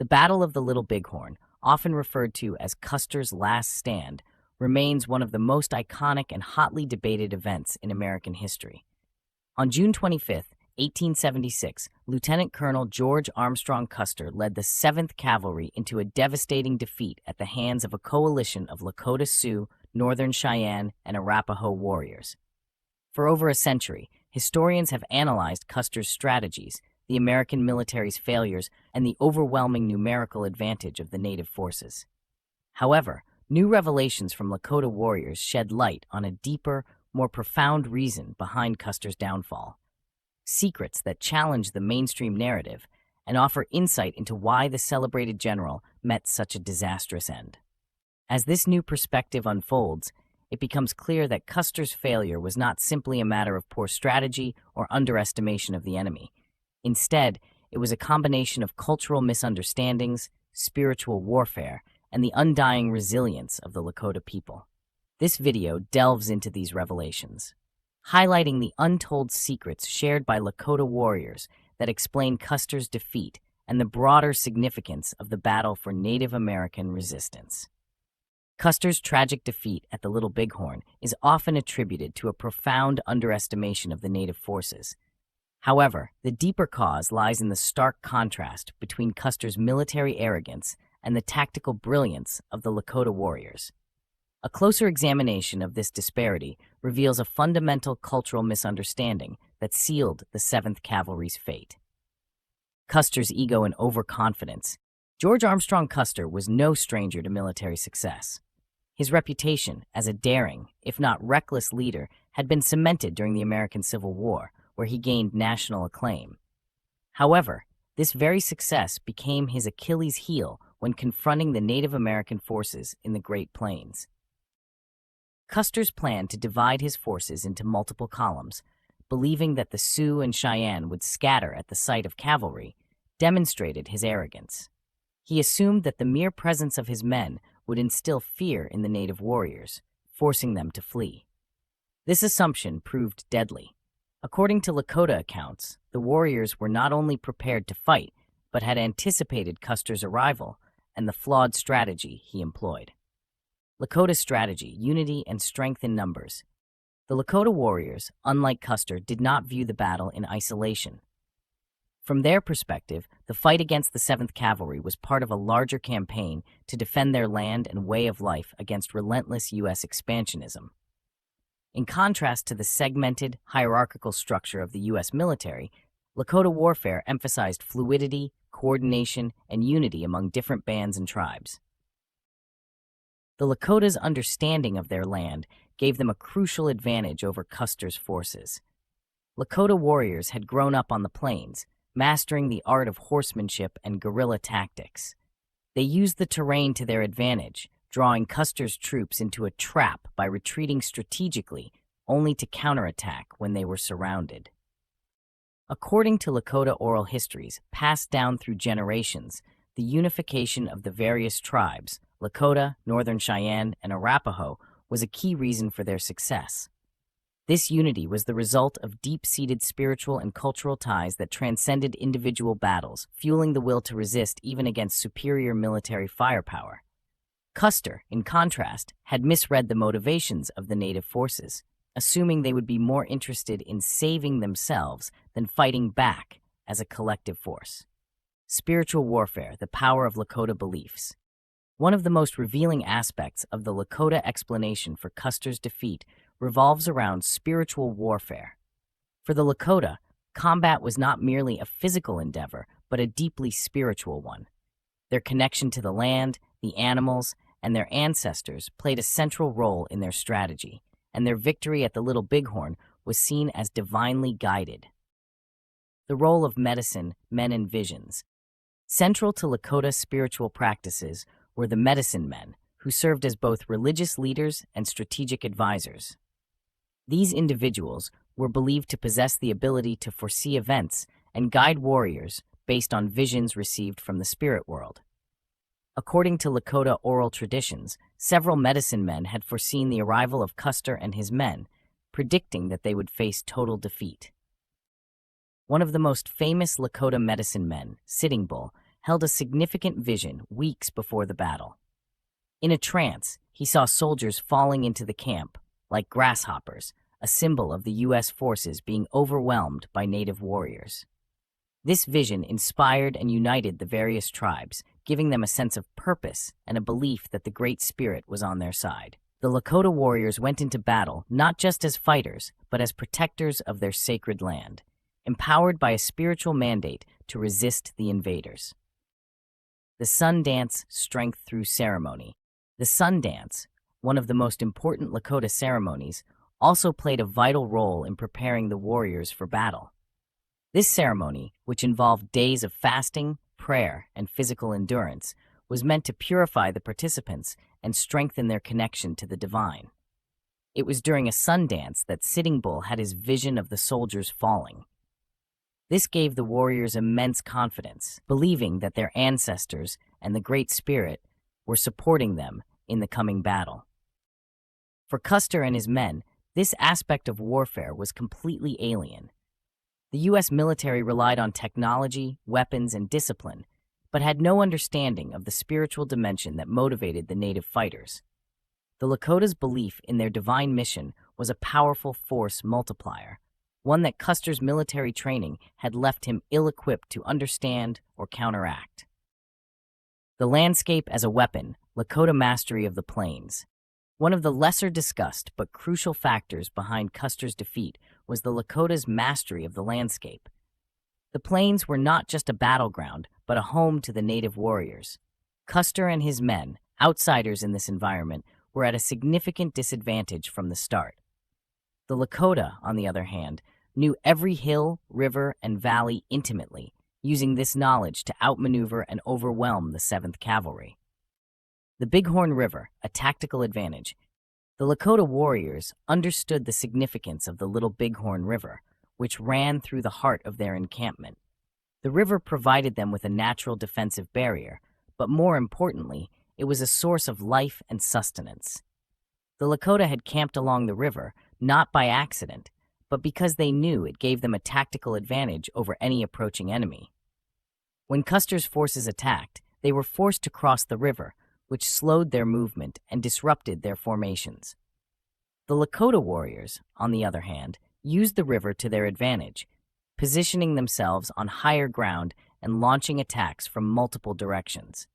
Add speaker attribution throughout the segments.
Speaker 1: The Battle of the Little Bighorn, often referred to as Custer's Last Stand, remains one of the most iconic and hotly debated events in American history. On June 25, 1876, Lieutenant Colonel George Armstrong Custer led the 7th Cavalry into a devastating defeat at the hands of a coalition of Lakota Sioux, Northern Cheyenne, and Arapaho warriors. For over a century, historians have analyzed Custer's strategies, the American military's failures, and the overwhelming numerical advantage of the native forces. However, new revelations from Lakota warriors shed light on a deeper, more profound reason behind Custer's downfall. Secrets that challenge the mainstream narrative and offer insight into why the celebrated general met such a disastrous end. As this new perspective unfolds, it becomes clear that Custer's failure was not simply a matter of poor strategy or underestimation of the enemy. Instead, it was a combination of cultural misunderstandings, spiritual warfare, and the undying resilience of the Lakota people. This video delves into these revelations, highlighting the untold secrets shared by Lakota warriors that explain Custer's defeat and the broader significance of the battle for Native American resistance. Custer's tragic defeat at the Little Bighorn is often attributed to a profound underestimation of the native forces. However, the deeper cause lies in the stark contrast between Custer's military arrogance and the tactical brilliance of the Lakota warriors. A closer examination of this disparity reveals a fundamental cultural misunderstanding that sealed the 7th Cavalry's fate. Custer's ego and overconfidence. George Armstrong Custer was no stranger to military success. His reputation as a daring, if not reckless leader had been cemented during the American Civil War, where he gained national acclaim. However, this very success became his Achilles heel when confronting the Native American forces in the Great Plains. Custer's plan to divide his forces into multiple columns, believing that the Sioux and Cheyenne would scatter at the sight of cavalry, demonstrated his arrogance. He assumed that the mere presence of his men would instill fear in the native warriors, forcing them to flee. This assumption proved deadly. According to Lakota accounts, the warriors were not only prepared to fight, but had anticipated Custer's arrival and the flawed strategy he employed. Lakota's strategy, unity, and strength in numbers. The Lakota warriors, unlike Custer, did not view the battle in isolation. From their perspective, the fight against the 7th Cavalry was part of a larger campaign to defend their land and way of life against relentless U.S. expansionism. In contrast to the segmented, hierarchical structure of the U.S. military, Lakota warfare emphasized fluidity, coordination, and unity among different bands and tribes. The Lakotas' understanding of their land gave them a crucial advantage over Custer's forces. Lakota warriors had grown up on the plains, mastering the art of horsemanship and guerrilla tactics. They used the terrain to their advantage, drawing Custer's troops into a trap by retreating strategically, only to counterattack when they were surrounded. According to Lakota oral histories passed down through generations, the unification of the various tribes, Lakota, Northern Cheyenne, and Arapaho, was a key reason for their success. This unity was the result of deep-seated spiritual and cultural ties that transcended individual battles, fueling the will to resist even against superior military firepower. Custer, in contrast, had misread the motivations of the native forces, assuming they would be more interested in saving themselves than fighting back as a collective force. Spiritual warfare, the power of Lakota beliefs. One of the most revealing aspects of the Lakota explanation for Custer's defeat revolves around spiritual warfare. For the Lakota, combat was not merely a physical endeavor, but a deeply spiritual one. Their connection to the land, the animals, and their ancestors played a central role in their strategy, and their victory at the Little Bighorn was seen as divinely guided. The role of medicine, men, and visions. Central to Lakota spiritual practices were the medicine men, who served as both religious leaders and strategic advisors. These individuals were believed to possess the ability to foresee events and guide warriors based on visions received from the spirit world. According to Lakota oral traditions, several medicine men had foreseen the arrival of Custer and his men, predicting that they would face total defeat. One of the most famous Lakota medicine men, Sitting Bull, held a significant vision weeks before the battle. In a trance, he saw soldiers falling into the camp like grasshoppers, a symbol of the U.S. forces being overwhelmed by native warriors. This vision inspired and united the various tribes, giving them a sense of purpose and a belief that the Great Spirit was on their side. The Lakota warriors went into battle not just as fighters, but as protectors of their sacred land, empowered by a spiritual mandate to resist the invaders. The Sun Dance Strength Through Ceremony. The Sun Dance, one of the most important Lakota ceremonies, also played a vital role in preparing the warriors for battle. This ceremony, which involved days of fasting, prayer, and physical endurance, was meant to purify the participants and strengthen their connection to the divine. It was during a sun dance that Sitting Bull had his vision of the soldiers falling. This gave the warriors immense confidence, believing that their ancestors and the Great Spirit were supporting them in the coming battle. For Custer and his men, this aspect of warfare was completely alien. The U.S. military relied on technology, weapons, and discipline, but had no understanding of the spiritual dimension that motivated the native fighters. The Lakotas' belief in their divine mission was a powerful force multiplier, one that Custer's military training had left him ill-equipped to understand or counteract. The landscape as a weapon, Lakota mastery of the plains. One of the lesser discussed but crucial factors behind Custer's defeat was the Lakotas' mastery of the landscape. The plains were not just a battleground, but a home to the native warriors. Custer and his men, outsiders in this environment, were at a significant disadvantage from the start. The Lakota, on the other hand, knew every hill, river, and valley intimately, using this knowledge to outmaneuver and overwhelm the 7th Cavalry. The Bighorn River, a tactical advantage. The Lakota warriors understood the significance of the Little Bighorn River, which ran through the heart of their encampment. The river provided them with a natural defensive barrier, but more importantly, it was a source of life and sustenance. The Lakota had camped along the river, not by accident, but because they knew it gave them a tactical advantage over any approaching enemy. When Custer's forces attacked, they were forced to cross the river, which slowed their movement and disrupted their formations. The Lakota warriors, on the other hand, used the river to their advantage, positioning themselves on higher ground and launching attacks from multiple directions.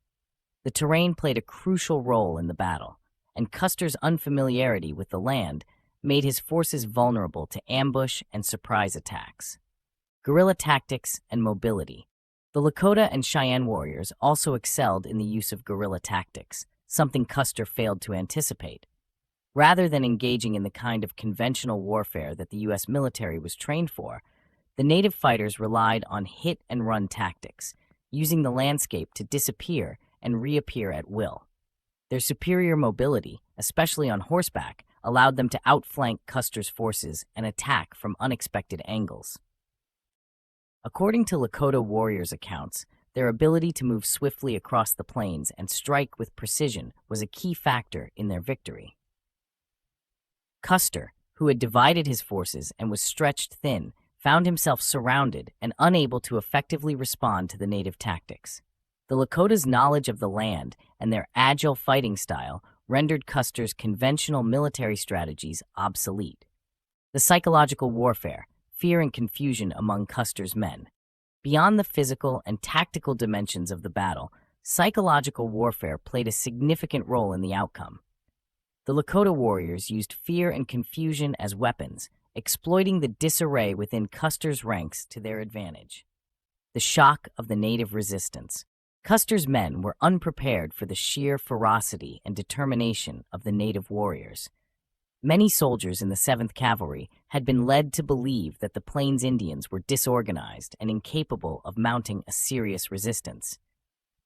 Speaker 1: The terrain played a crucial role in the battle, and Custer's unfamiliarity with the land made his forces vulnerable to ambush and surprise attacks. Guerrilla tactics and mobility. The Lakota and Cheyenne warriors also excelled in the use of guerrilla tactics, something Custer failed to anticipate. Rather than engaging in the kind of conventional warfare that the U.S. military was trained for, the native fighters relied on hit-and-run tactics, using the landscape to disappear and reappear at will. Their superior mobility, especially on horseback, allowed them to outflank Custer's forces and attack from unexpected angles. According to Lakota warriors' accounts, their ability to move swiftly across the plains and strike with precision was a key factor in their victory. Custer, who had divided his forces and was stretched thin, found himself surrounded and unable to effectively respond to the native tactics. The Lakotas' knowledge of the land and their agile fighting style rendered Custer's conventional military strategies obsolete. The psychological warfare, fear and confusion among Custer's men. Beyond the physical and tactical dimensions of the battle, psychological warfare played a significant role in the outcome. The Lakota warriors used fear and confusion as weapons, exploiting the disarray within Custer's ranks to their advantage. The shock of the native resistance. Custer's men were unprepared for the sheer ferocity and determination of the native warriors. Many soldiers in the 7th Cavalry had been led to believe that the Plains Indians were disorganized and incapable of mounting a serious resistance.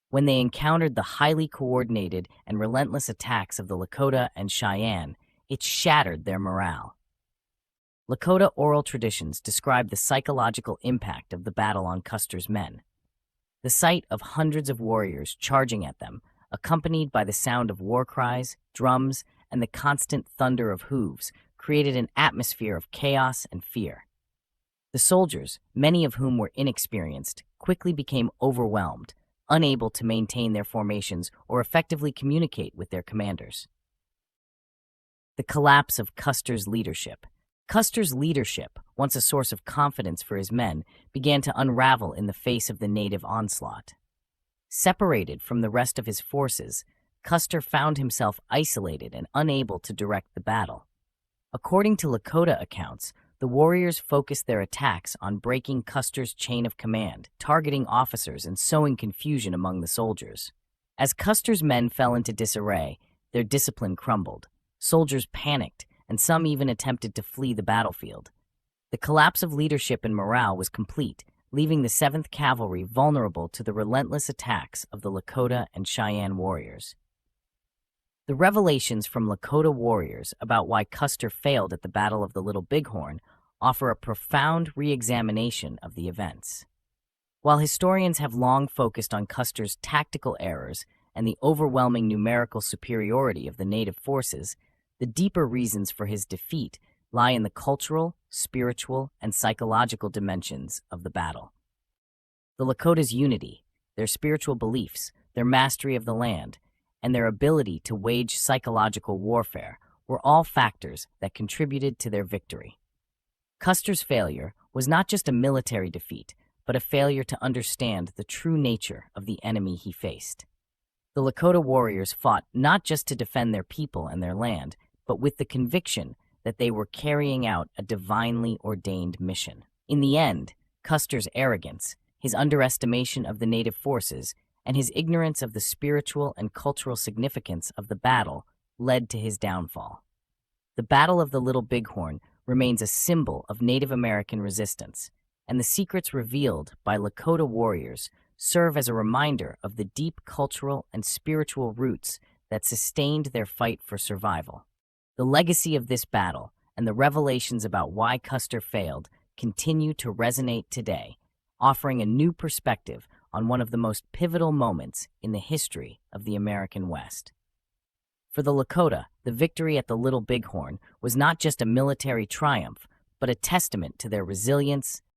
Speaker 1: When they encountered the highly coordinated and relentless attacks of the Lakota and Cheyenne, it shattered their morale. Lakota oral traditions describe the psychological impact of the battle on Custer's men. The sight of hundreds of warriors charging at them, accompanied by the sound of war cries, drums, and the constant thunder of hooves, created an atmosphere of chaos and fear. The soldiers, many of whom were inexperienced, quickly became overwhelmed, unable to maintain their formations or effectively communicate with their commanders. The collapse of Custer's leadership. Custer's leadership, once a source of confidence for his men, began to unravel in the face of the native onslaught. Separated from the rest of his forces, Custer found himself isolated and unable to direct the battle. According to Lakota accounts, the warriors focused their attacks on breaking Custer's chain of command, targeting officers and sowing confusion among the soldiers. As Custer's men fell into disarray, their discipline crumbled. Soldiers panicked, and some even attempted to flee the battlefield. The collapse of leadership and morale was complete, leaving the 7th Cavalry vulnerable to the relentless attacks of the Lakota and Cheyenne warriors. The revelations from Lakota warriors about why Custer failed at the Battle of the Little Bighorn offer a profound re-examination of the events. While historians have long focused on Custer's tactical errors and the overwhelming numerical superiority of the native forces, the deeper reasons for his defeat lie in the cultural, spiritual, and psychological dimensions of the battle. The Lakotas' unity, their spiritual beliefs, their mastery of the land, and their ability to wage psychological warfare were all factors that contributed to their victory. Custer's failure was not just a military defeat, but a failure to understand the true nature of the enemy he faced. The Lakota warriors fought not just to defend their people and their land, but with the conviction that they were carrying out a divinely ordained mission. In the end, Custer's arrogance, his underestimation of the native forces, and his ignorance of the spiritual and cultural significance of the battle led to his downfall. The Battle of the Little Bighorn remains a symbol of Native American resistance, and the secrets revealed by Lakota warriors serve as a reminder of the deep cultural and spiritual roots that sustained their fight for survival. The legacy of this battle and the revelations about why Custer failed continue to resonate today, offering a new perspective on one of the most pivotal moments in the history of the American West. For the Lakota, the victory at the Little Bighorn was not just a military triumph, but a testament to their resilience,